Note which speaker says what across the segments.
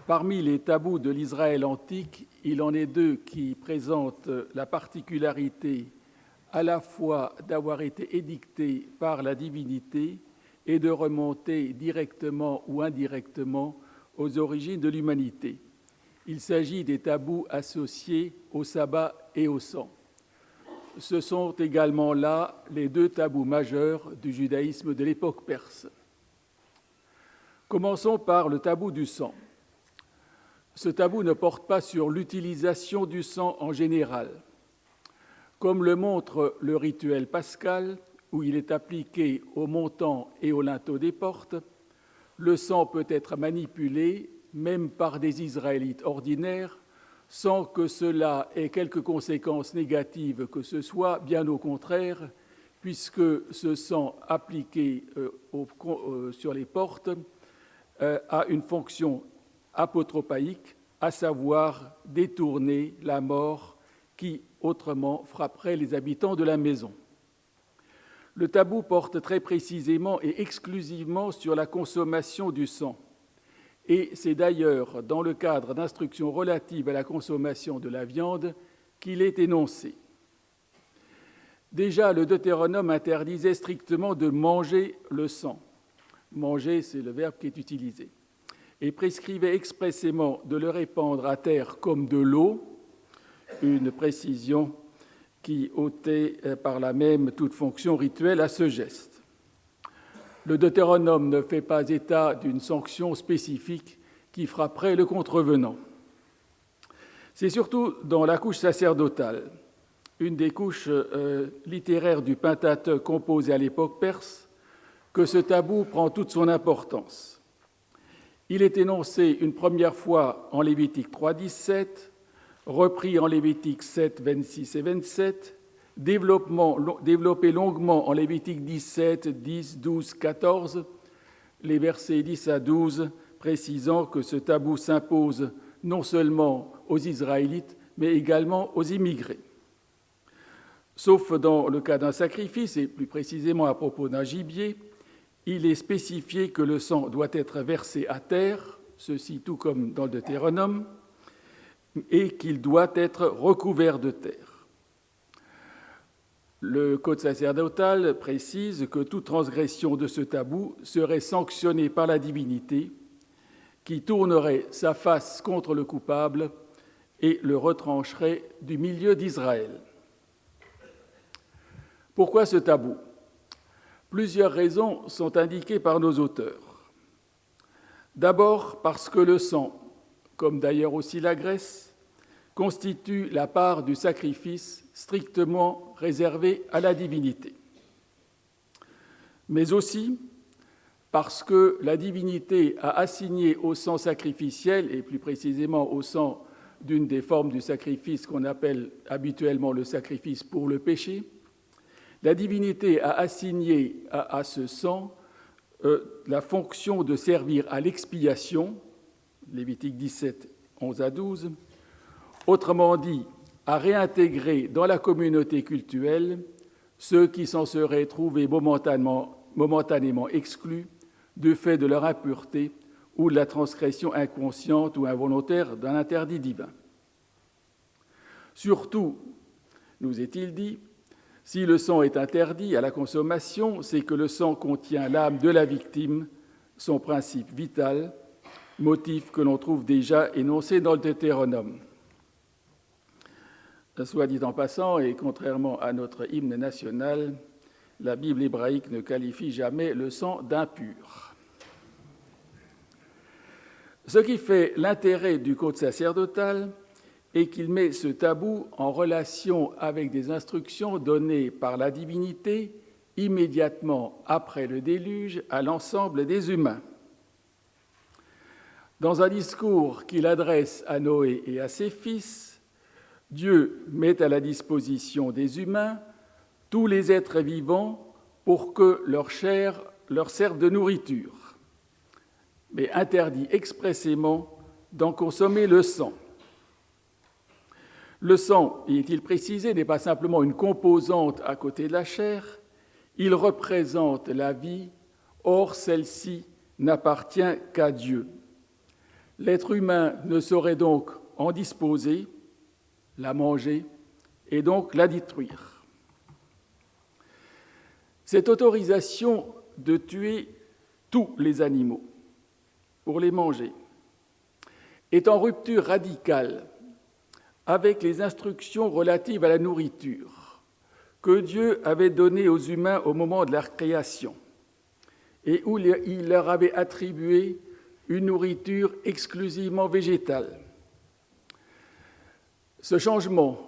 Speaker 1: Parmi les tabous de l'Israël antique, il en est deux qui présentent la particularité à la fois d'avoir été édictés par la divinité et de remonter directement ou indirectement aux origines de l'humanité. Il s'agit des tabous associés au sabbat et au sang. Ce sont également là les deux tabous majeurs du judaïsme de l'époque perse. Commençons par le tabou du sang. Ce tabou ne porte pas sur l'utilisation du sang en général. Comme le montre le rituel pascal, où il est appliqué au montant et au linteau des portes, le sang peut être manipulé, même par des Israélites ordinaires, sans que cela ait quelque conséquence négative que ce soit, bien au contraire, puisque ce sang appliqué sur les portes a une fonction apotropaïque, à savoir détourner la mort qui autrement frapperait les habitants de la maison. Le tabou porte très précisément et exclusivement sur la consommation du sang. Et c'est d'ailleurs dans le cadre d'instructions relatives à la consommation de la viande qu'il est énoncé. Déjà, le Deutéronome interdisait strictement de manger le sang. Manger, c'est le verbe qui est utilisé. Et prescrivait expressément de le répandre à terre comme de l'eau, une précision qui ôtait par là même toute fonction rituelle à ce geste. Le Deutéronome ne fait pas état d'une sanction spécifique qui frapperait le contrevenant. C'est surtout dans la couche sacerdotale, une des couches littéraires du Pentateuque composé à l'époque perse, que ce tabou prend toute son importance. Il est énoncé une première fois en Lévitique 3.17, repris en Lévitique 7, 26 et 27, développé longuement en Lévitique 17, 10, 12, 14, les versets 10 à 12 précisant que ce tabou s'impose non seulement aux Israélites, mais également aux immigrés. Sauf dans le cas d'un sacrifice, et plus précisément à propos d'un gibier, il est spécifié que le sang doit être versé à terre, ceci tout comme dans le Deutéronome, et qu'il doit être recouvert de terre. Le Code sacerdotal précise que toute transgression de ce tabou serait sanctionnée par la divinité, qui tournerait sa face contre le coupable et le retrancherait du milieu d'Israël. Pourquoi ce tabou ? Plusieurs raisons sont indiquées par nos auteurs. D'abord parce que le sang, comme d'ailleurs aussi la graisse, constitue la part du sacrifice strictement réservée à la divinité. Mais aussi parce que la divinité a assigné au sang sacrificiel, et plus précisément au sang d'une des formes du sacrifice qu'on appelle habituellement le sacrifice pour le péché, la divinité a assigné à ce sang la fonction de servir à l'expiation, Lévitique 17, 11 à 12, autrement dit, à réintégrer dans la communauté cultuelle ceux qui s'en seraient trouvés momentanément exclus du fait de leur impureté ou de la transgression inconsciente ou involontaire d'un interdit divin. Surtout, nous est-il dit, si le sang est interdit à la consommation, c'est que le sang contient l'âme de la victime, son principe vital, motif que l'on trouve déjà énoncé dans le Deutéronome. Soit dit en passant, et contrairement à notre hymne national, la Bible hébraïque ne qualifie jamais le sang d'impur. Ce qui fait l'intérêt du code sacerdotal est qu'il met ce tabou en relation avec des instructions données par la divinité immédiatement après le déluge à l'ensemble des humains. Dans un discours qu'il adresse à Noé et à ses fils, Dieu met à la disposition des humains tous les êtres vivants pour que leur chair leur serve de nourriture, mais interdit expressément d'en consommer le sang. Le sang, y est-il précisé, n'est pas simplement une composante à côté de la chair, il représente la vie, or celle-ci n'appartient qu'à Dieu. L'être humain ne saurait donc en disposer, la manger et donc la détruire. Cette autorisation de tuer tous les animaux pour les manger est en rupture radicale avec les instructions relatives à la nourriture que Dieu avait données aux humains au moment de leur création et où il leur avait attribué une nourriture exclusivement végétale. Ce changement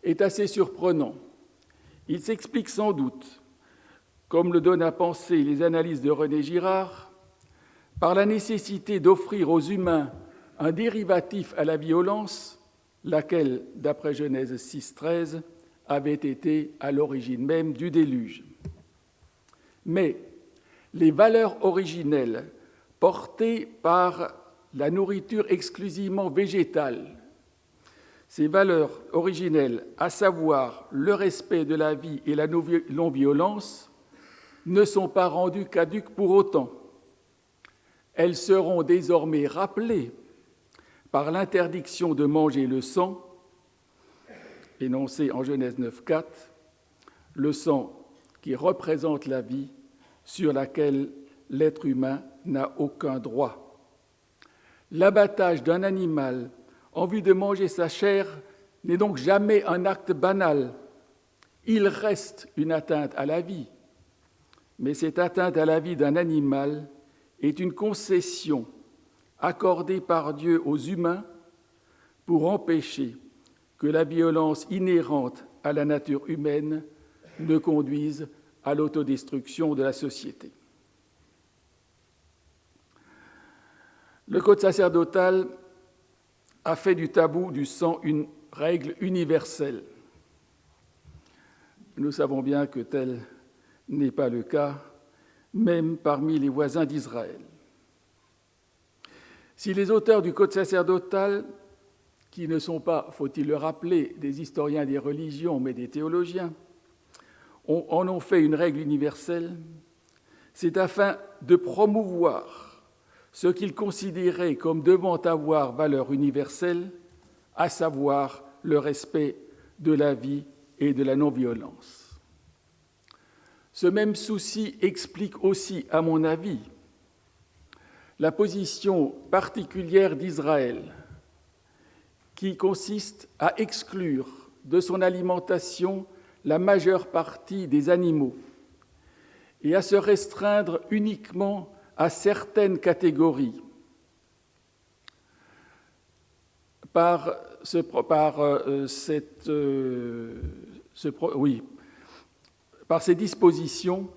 Speaker 1: est assez surprenant. Il s'explique sans doute, comme le donnent à penser les analyses de René Girard, par la nécessité d'offrir aux humains un dérivatif à la violence, laquelle, d'après Genèse 6,13, avait été à l'origine même du déluge. Mais les valeurs originelles portées par la nourriture exclusivement végétale, ces valeurs originelles, à savoir le respect de la vie et la non-violence, ne sont pas rendues caduques pour autant. Elles seront désormais rappelées par l'interdiction de manger le sang, énoncé en Genèse 9,4, le sang qui représente la vie sur laquelle l'être humain n'a aucun droit. L'abattage d'un animal en vue de manger sa chair n'est donc jamais un acte banal. Il reste une atteinte à la vie, mais cette atteinte à la vie d'un animal est une concession accordée par Dieu aux humains pour empêcher que la violence inhérente à la nature humaine ne conduise à l'autodestruction de la société. Le code sacerdotal a fait du tabou du sang une règle universelle. Nous savons bien que tel n'est pas le cas, même parmi les voisins d'Israël. Si les auteurs du code sacerdotal, qui ne sont pas, faut-il le rappeler, des historiens des religions, mais des théologiens, en ont fait une règle universelle, c'est afin de promouvoir ce qu'ils considéraient comme devant avoir valeur universelle, à savoir le respect de la vie et de la non-violence. Ce même souci explique aussi, à mon avis, la position particulière d'Israël, qui consiste à exclure de son alimentation la majeure partie des animaux et à se restreindre uniquement à certaines catégories par ces dispositions.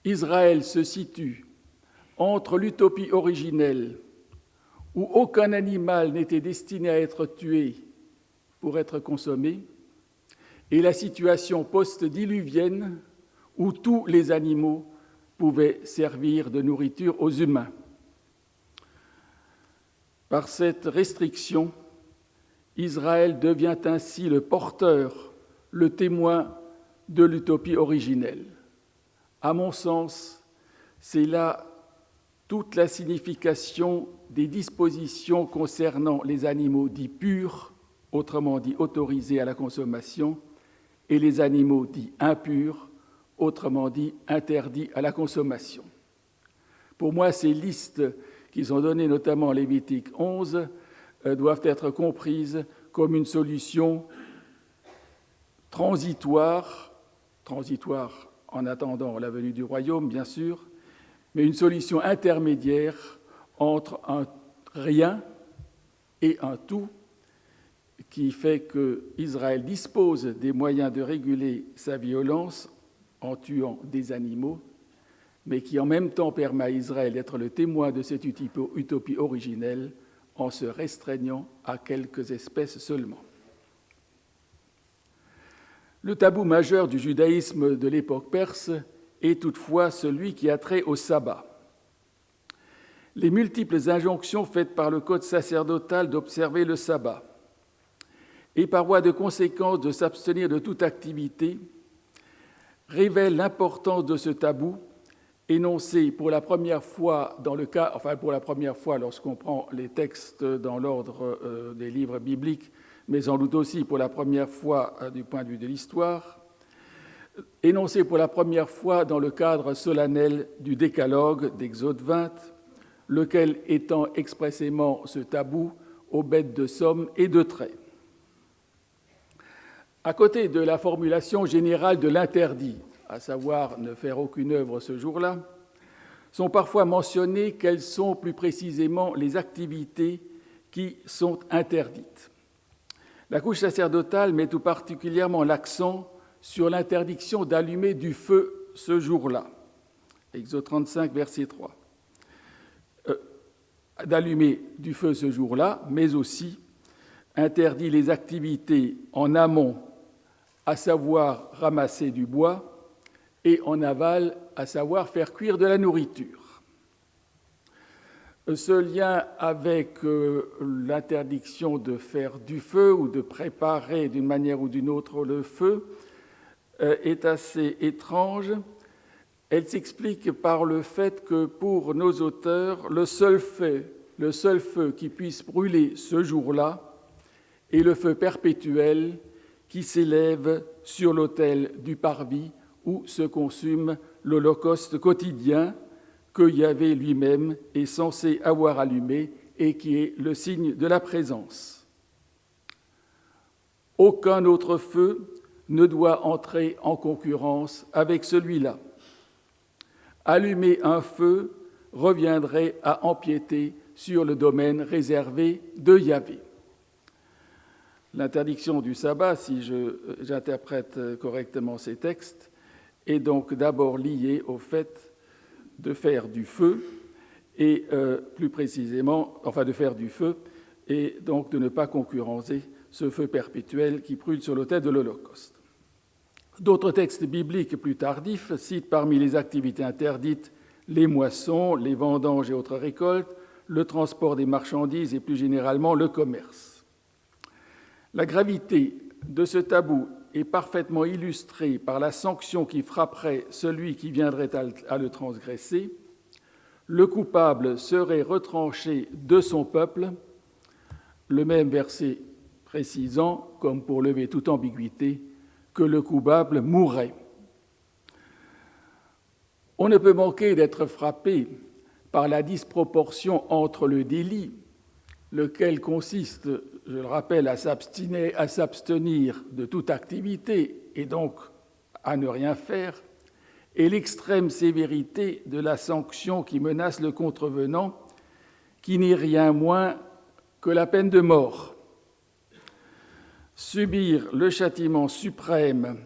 Speaker 1: Israël se situe entre l'utopie originelle où aucun animal n'était destiné à être tué pour être consommé et la situation post-diluvienne où tous les animaux pouvaient servir de nourriture aux humains. Par cette restriction, Israël devient ainsi le porteur, le témoin de l'utopie originelle. À mon sens, c'est là toute la signification des dispositions concernant les animaux dits purs, autrement dit autorisés à la consommation, et les animaux dits impurs, autrement dit interdits à la consommation. Pour moi, ces listes qu'ils ont données, notamment en Lévitique 11, doivent être comprises comme une solution transitoire en attendant la venue du royaume, bien sûr, mais une solution intermédiaire entre un rien et un tout, qui fait qu'Israël dispose des moyens de réguler sa violence en tuant des animaux, mais qui en même temps permet à Israël d'être le témoin de cette utopie originelle en se restreignant à quelques espèces seulement. Le tabou majeur du judaïsme de l'époque perse est toutefois celui qui a trait au sabbat. Les multiples injonctions faites par le code sacerdotal d'observer le sabbat et par voie de conséquence de s'abstenir de toute activité révèlent l'importance de ce tabou énoncé pour la première fois pour la première fois lorsqu'on prend les textes dans l'ordre des livres bibliques, mais sans doute aussi pour la première fois du point de vue de l'histoire, énoncé pour la première fois dans le cadre solennel du Décalogue d'Exode 20, lequel étend expressément ce tabou aux bêtes de somme et de trait. À côté de la formulation générale de l'interdit, à savoir ne faire aucune œuvre ce jour-là, sont parfois mentionnées quelles sont plus précisément les activités qui sont interdites. La couche sacerdotale met tout particulièrement l'accent sur l'interdiction d'allumer du feu ce jour-là. Exode 35, verset 3. D'allumer du feu ce jour-là, mais aussi interdit les activités en amont, à savoir ramasser du bois, et en aval, à savoir faire cuire de la nourriture. Ce lien avec l'interdiction de faire du feu ou de préparer d'une manière ou d'une autre le feu est assez étrange. Elle s'explique par le fait que pour nos auteurs, le seul feu qui puisse brûler ce jour-là est le feu perpétuel qui s'élève sur l'autel du parvis où se consume l'holocauste quotidien que Yahvé lui-même est censé avoir allumé et qui est le signe de la présence. Aucun autre feu ne doit entrer en concurrence avec celui-là. Allumer un feu reviendrait à empiéter sur le domaine réservé de Yahvé. L'interdiction du sabbat, si j'interprète correctement ces textes, est donc d'abord liée au fait de faire du feu, et plus précisément, de faire du feu, et donc de ne pas concurrencer ce feu perpétuel qui brûle sur l'autel de l'Holocauste. D'autres textes bibliques plus tardifs citent parmi les activités interdites les moissons, les vendanges et autres récoltes, le transport des marchandises et plus généralement le commerce. La gravité de ce tabou est parfaitement illustrée par la sanction qui frapperait celui qui viendrait à le transgresser. Le coupable serait retranché de son peuple, le même verset précisant, comme pour lever toute ambiguïté, que le coupable mourrait. On ne peut manquer d'être frappé par la disproportion entre le délit, lequel consiste, je le rappelle, à s'abstenir de toute activité et donc à ne rien faire, et l'extrême sévérité de la sanction qui menace le contrevenant, qui n'est rien moins que la peine de mort. Subir le châtiment suprême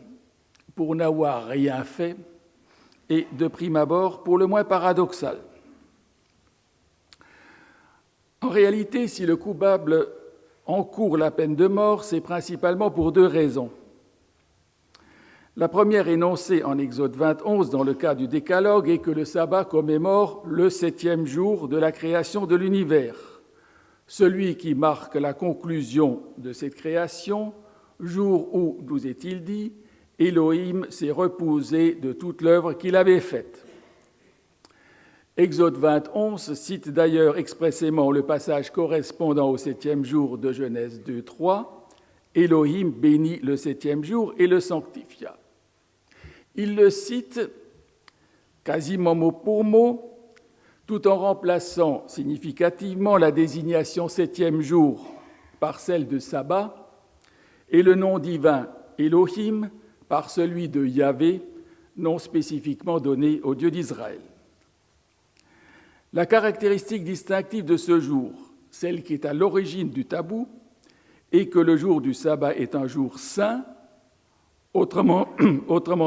Speaker 1: pour n'avoir rien fait est, de prime abord, pour le moins paradoxal. En réalité, si le coupable encourt la peine de mort, c'est principalement pour deux raisons. La première, énoncée en Exode 21 dans le cas du Décalogue, est que le sabbat commémore le 7e jour de la création de l'univers, celui qui marque la conclusion de cette création, jour où, nous est-il dit, Élohim s'est reposé de toute l'œuvre qu'il avait faite. Exode 21 cite d'ailleurs expressément le passage correspondant au 7e jour de Genèse 2:3. Élohim bénit le 7e jour et le sanctifia. Il le cite quasiment mot pour mot, tout en remplaçant significativement la désignation 7e jour par celle de sabbat et le nom divin Elohim par celui de Yahvé, nom spécifiquement donné au Dieu d'Israël. La caractéristique distinctive de ce jour, celle qui est à l'origine du tabou, est que le jour du sabbat est un jour saint, autrement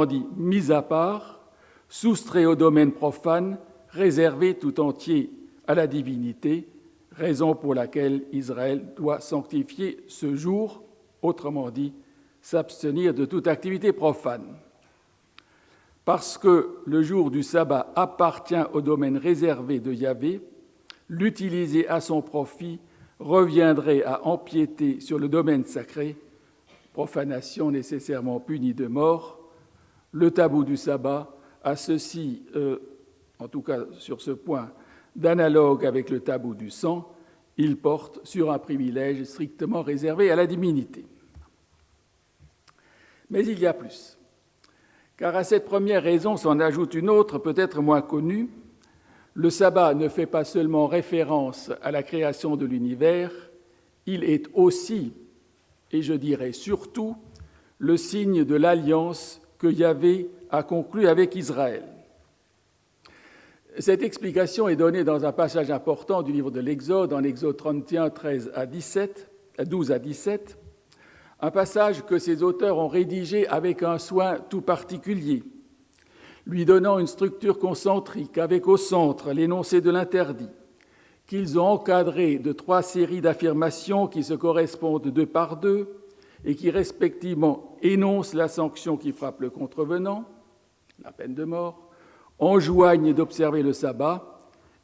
Speaker 1: dit mis à part, soustrait au domaine profane, réservé tout entier à la divinité, raison pour laquelle Israël doit sanctifier ce jour, autrement dit s'abstenir de toute activité profane. Parce que le jour du sabbat appartient au domaine réservé de Yahvé, l'utiliser à son profit reviendrait à empiéter sur le domaine sacré, profanation nécessairement punie de mort. Le tabou du sabbat a ceci en tout cas sur ce point, d'analogue avec le tabou du sang, il porte sur un privilège strictement réservé à la divinité. Mais il y a plus, car à cette première raison s'en ajoute une autre, peut-être moins connue. Le sabbat ne fait pas seulement référence à la création de l'univers, il est aussi, et je dirais surtout, le signe de l'alliance que Yahvé a conclue avec Israël. Cette explication est donnée dans un passage important du livre de l'Exode, en Exode 31, 12 à 17, un passage que ses auteurs ont rédigé avec un soin tout particulier, lui donnant une structure concentrique avec au centre l'énoncé de l'interdit, qu'ils ont encadré de 3 séries d'affirmations qui se correspondent 2 par 2 et qui respectivement énoncent la sanction qui frappe le contrevenant, la peine de mort, enjoignent d'observer le sabbat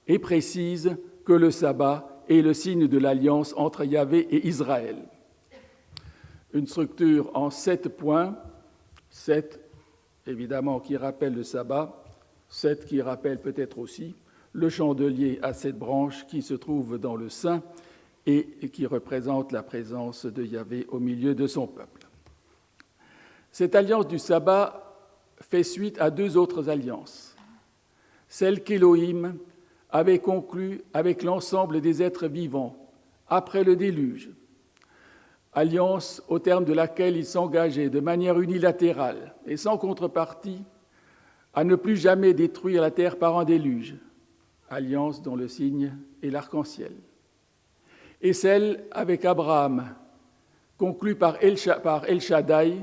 Speaker 1: et précisent que le sabbat est le signe de l'alliance entre Yahvé et Israël. Une structure en 7 points, 7 évidemment qui rappellent le sabbat, 7 qui rappellent peut-être aussi le chandelier à 7 branches qui se trouve dans le sein et qui représente la présence de Yahvé au milieu de son peuple. Cette alliance du sabbat fait suite à 2 autres alliances, celle qu'Élohim avait conclue avec l'ensemble des êtres vivants après le déluge, alliance au terme de laquelle il s'engageait de manière unilatérale et sans contrepartie à ne plus jamais détruire la terre par un déluge, alliance dont le signe est l'arc-en-ciel, et celle avec Abraham, conclue par El Shaddai,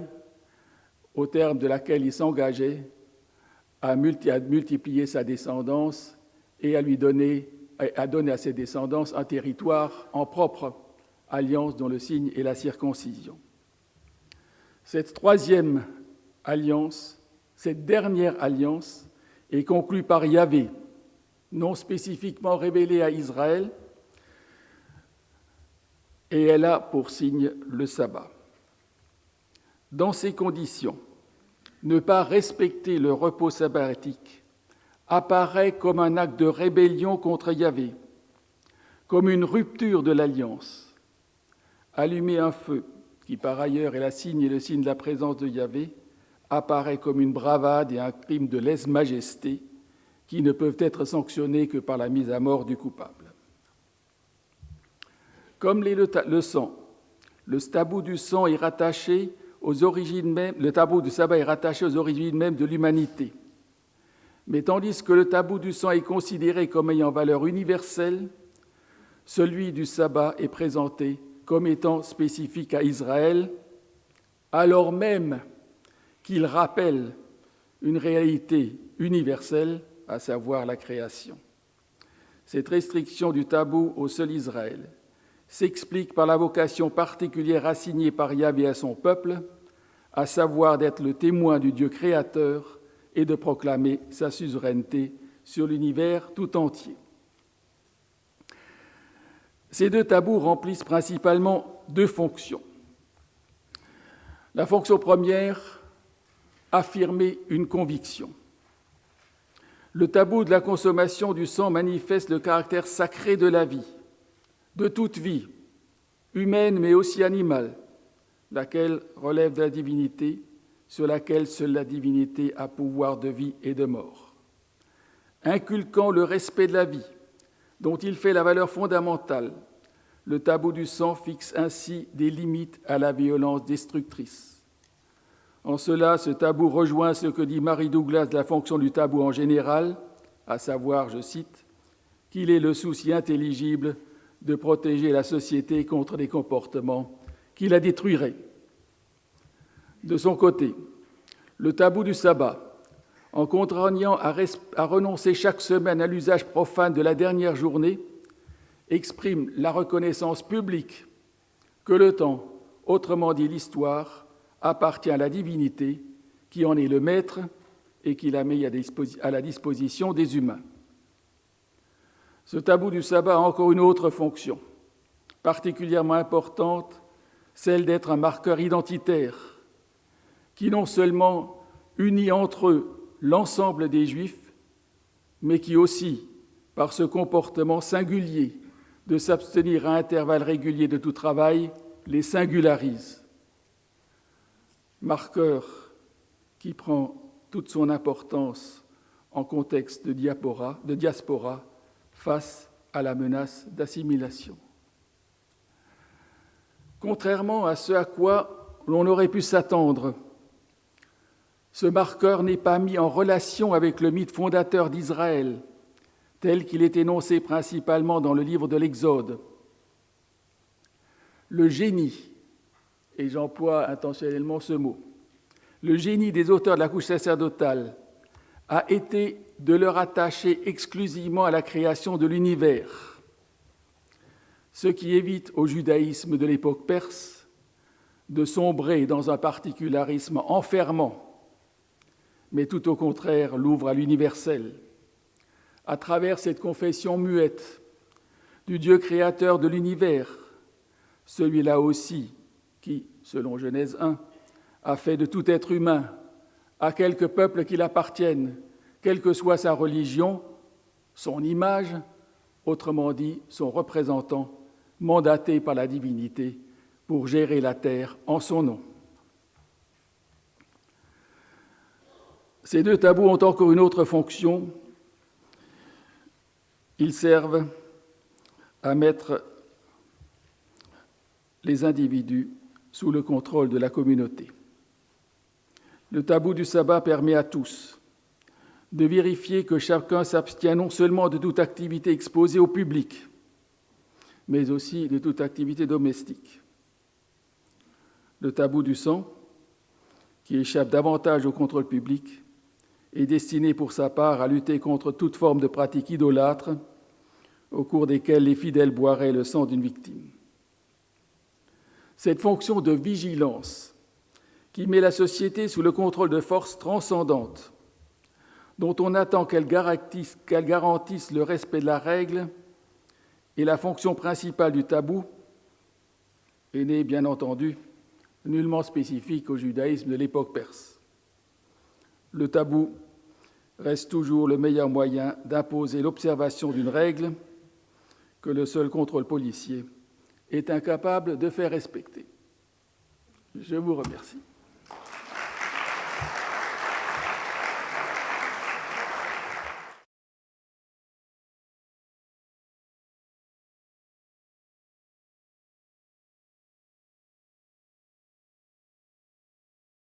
Speaker 1: au terme de laquelle il s'engageait à multiplier sa descendance et à donner à ses descendants un territoire en propre, alliance dont le signe est la circoncision. Cette 3e alliance, cette dernière alliance, est conclue par Yahvé, non spécifiquement révélée à Israël, et elle a pour signe le sabbat. Dans ces conditions, ne pas respecter le repos sabbatique apparaît comme un acte de rébellion contre Yahvé, comme une rupture de l'alliance. Allumer un feu, qui par ailleurs est le signe de la présence de Yahvé, apparaît comme une bravade et un crime de lèse-majesté qui ne peuvent être sanctionnés que par la mise à mort du coupable. Comme le sang, le tabou du sang est rattaché aux origines mêmes, le tabou du sabbat est rattaché aux origines mêmes de l'humanité. Mais tandis que le tabou du sang est considéré comme ayant valeur universelle, celui du sabbat est présenté comme étant spécifique à Israël, alors même qu'il rappelle une réalité universelle, à savoir la création. Cette restriction du tabou au seul Israël s'explique par la vocation particulière assignée par Yahvé à son peuple, à savoir d'être le témoin du Dieu créateur et de proclamer sa suzeraineté sur l'univers tout entier. Ces 2 tabous remplissent principalement 2 fonctions. La fonction première, affirmer une conviction. Le tabou de la consommation du sang manifeste le caractère sacré de la vie, de toute vie, humaine mais aussi animale, laquelle relève de la divinité, sur laquelle seule la divinité a pouvoir de vie et de mort. Inculquant le respect de la vie, dont il fait la valeur fondamentale, le tabou du sang fixe ainsi des limites à la violence destructrice. En cela, ce tabou rejoint ce que dit Mary Douglas de la fonction du tabou en général, à savoir, je cite, qu'il est le souci intelligible de protéger la société contre des comportements qui la détruiraient. De son côté, le tabou du sabbat, en contraignant à renoncer chaque semaine à l'usage profane de la dernière journée, exprime la reconnaissance publique que le temps, autrement dit l'histoire, appartient à la divinité qui en est le maître et qui la met à la disposition des humains. Ce tabou du sabbat a encore une autre fonction, particulièrement importante, celle d'être un marqueur identitaire qui non seulement unit entre eux l'ensemble des Juifs, mais qui aussi, par ce comportement singulier de s'abstenir à intervalles réguliers de tout travail, les singularise. Marqueur qui prend toute son importance en contexte de diaspora face à la menace d'assimilation. Contrairement à ce à quoi l'on aurait pu s'attendre, ce marqueur n'est pas mis en relation avec le mythe fondateur d'Israël, tel qu'il est énoncé principalement dans le livre de l'Exode. Le génie, et j'emploie intentionnellement ce mot, le génie des auteurs de la couche sacerdotale a été de le rattacher exclusivement à la création de l'univers, ce qui évite au judaïsme de l'époque perse de sombrer dans un particularisme enfermant, mais tout au contraire l'ouvre à l'universel, à travers cette confession muette du Dieu créateur de l'univers, celui-là aussi qui, selon Genèse 1, a fait de tout être humain, à quelque peuple qu'il appartienne, quelle que soit sa religion, son image, autrement dit son représentant, mandaté par la divinité pour gérer la terre en son nom. Ces deux tabous ont encore une autre fonction. Ils servent à mettre les individus sous le contrôle de la communauté. Le tabou du sabbat permet à tous de vérifier que chacun s'abstient non seulement de toute activité exposée au public, mais aussi de toute activité domestique. Le tabou du sang, qui échappe davantage au contrôle public, est destiné pour sa part à lutter contre toute forme de pratique idolâtre au cours desquelles les fidèles boiraient le sang d'une victime. Cette fonction de vigilance qui met la société sous le contrôle de forces transcendantes, dont on attend qu'elles garantissent le respect de la règle, est la fonction principale du tabou, et n'est bien entendu nullement spécifique au judaïsme de l'époque perse. Le tabou reste toujours le meilleur moyen d'imposer l'observation d'une règle que le seul contrôle policier est incapable de faire respecter. Je vous remercie.